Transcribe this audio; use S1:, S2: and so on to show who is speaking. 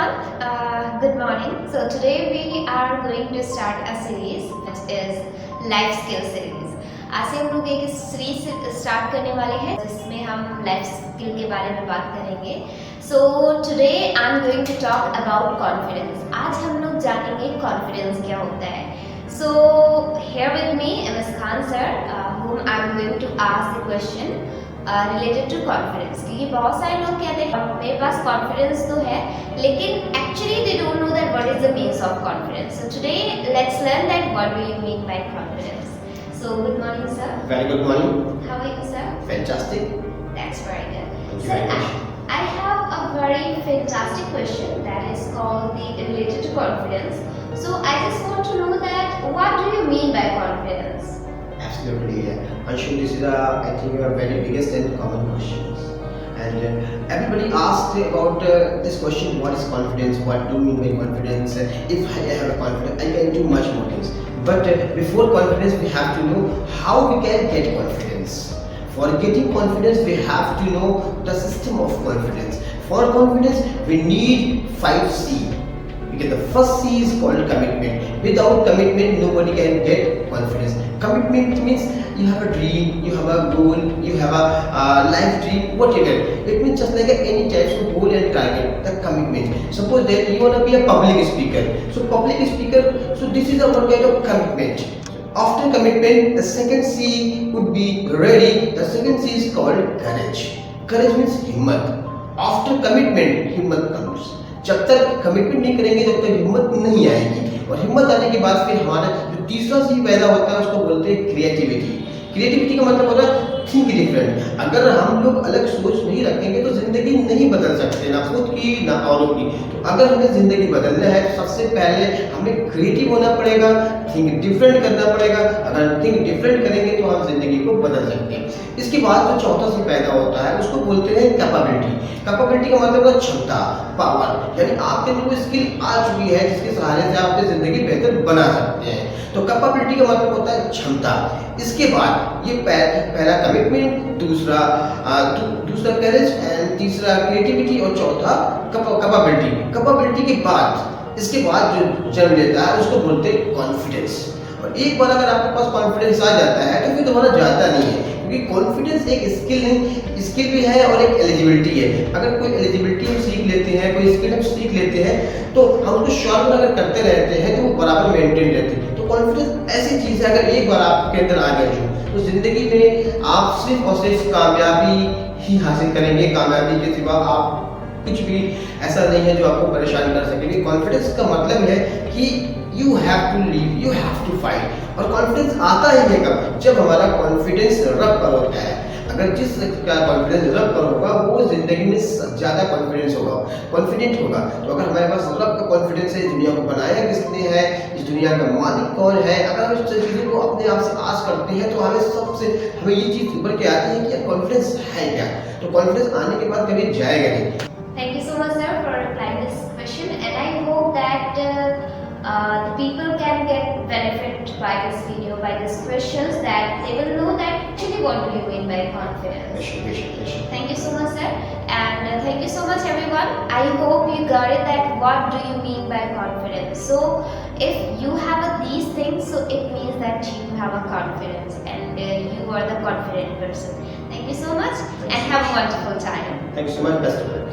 S1: everyone, good morning. So today we are going to start a series which is life skill series. आज से हम लोग एक series start करने वाले हैं जिसमें हम लाइफ स्किल के बारे में बात करेंगे. So today I am going to talk about confidence. आज हम लोग जानेंगे confidence क्या होता है. So here with me MS Khan sir, whom I am going to ask the question related to confidence. क्योंकि बहुत सारे लोग कहते हैं मेरे पास कॉन्फिडेंस तो है लेकिन actually they don't know that what is the means of confidence. So today let's learn that what do you mean by confidence. So good morning sir.
S2: Very good morning.
S1: How are you sir?
S2: Fantastic.
S1: That's very good.
S2: Thank you
S1: Sir,
S2: very much.
S1: I have a very fantastic question that is called the related to confidence. So I just want to know that what do you mean by confidence?
S2: Absolutely. Anshu, this is I think a very biggest and common questions. And everybody asked about this question: what is confidence? What do you mean by confidence? If I have a confidence, I can do much more things. But before confidence, we have to know how we can get confidence. For getting confidence, we have to know the system of confidence. For confidence, we need 5 C. Because the first C is called commitment. Without commitment, nobody can get confidence. Commitment means you have a dream, you have a goal, you have a life dream, whatever. It means just like any types of goal and target. The commitment. Suppose that you want to be a public speaker. So public speaker. So this is a one kind of commitment. After commitment, the second C would be ready. The second C is called courage. Courage means himmat. After commitment, himmat comes. जब तक commitment नहीं करेंगे जब तक हिम्मत नहीं आएगी और हिम्मत आने के बाद फिर हमारा जो तीसरा सी पैदा होता है उसको बोलते हैं क्रिएटिविटी. क्रिएटिविटी का मतलब होता है थिंक डिफरेंट. अगर हम लोग अलग सोच नहीं रखेंगे तो जिंदगी नहीं बदल सकते, ना खुद की ना औरों की. तो अगर हमें जिंदगी बदलना है तो सबसे पहले हमें क्रिएटिव होना पड़ेगा, थिंक डिफरेंट करना पड़ेगा. अगर थिंक डिफरेंट करेंगे तो हम जिंदगी को बदल सकते हैं. इसके बाद जो चौथा सी पैदा होता है उसको बोलते हैं कैपेबिलिटी. कैपेबिलिटी का मतलब है क्षमता, पावर. यानी आपके अंदर कोई स्किल आ चुकी है जिसके सहारे से आप अपनी जिंदगी बेहतर बना सकते हैं. तो कैपेबिलिटी का मतलब होता है क्षमता. इसके बाद ये पहला कमिटमेंट, दूसरा करेज एंड तीसरा क्रिएटिविटी और चौथा कैपेबिलिटी. कैपेबिलिटी के बाद इसके बाद जो जन्म लेता है उसको बोलते हैं कॉन्फिडेंस. और एक बार अगर आपके पास कॉन्फिडेंस आ जाता है तो फिर दोबारा जाता नहीं है, क्योंकि कॉन्फिडेंस एक स्किल भी है और एक एलिजिबिलिटी है. अगर कोई एलिजिबिलिटी हम सीख लेते हैं, कोई स्किल हम सीख लेते हैं तो हम उसको शॉर्ट अगर करते रहते हैं तो वो बराबर मेंटेन रहते हैं. तो कॉन्फिडेंस ऐसी चीज़ है अगर एक बार आपके अंदर आ गया तो जिंदगी में आप सिर्फ और सिर्फ कामयाबी ही हासिल करेंगे. कामयाबी के सिवा आप कुछ भी ऐसा नहीं है जो आपको परेशान कर सकेंगे. कॉन्फिडेंस का मतलब है कि you have to leave, you have to fight. और कॉन्फिडेंस आता ही है कब? जब हमारा कॉन्फिडेंस रब पर होता है. अगर जिस का कॉन्फिडेंस रब पर होगा वो जिंदगी में ज़्यादा कॉन्फिडेंस होगा, कॉन्फिडेंट होगा. तो अगर हमारे पास रब का कॉन्फिडेंस है, इस दुनिया को बनाया किसने है, इस दुनिया का मालिक कौन है, अगर हम इस चीज़ों को अपने आप से आस करते हैं तो हमें ये चीज़ उभर के आती है कि कॉन्फिडेंस है क्या. तो कॉन्फिडेंस आने के बाद कभी जाएगा नहीं.
S1: Thank you so much, sir, for replying this question, and I hope that the people can get benefit by this video, by these questions, that they will know that actually what do you mean by confidence. Thank you so much, sir, and thank you so much, everyone. I hope you got it that what do you mean by confidence. So, if you have these things, so it means that you have a confidence and you are the confident person. Thank you so much, and have a wonderful time.
S2: Thank you so much. Best of luck.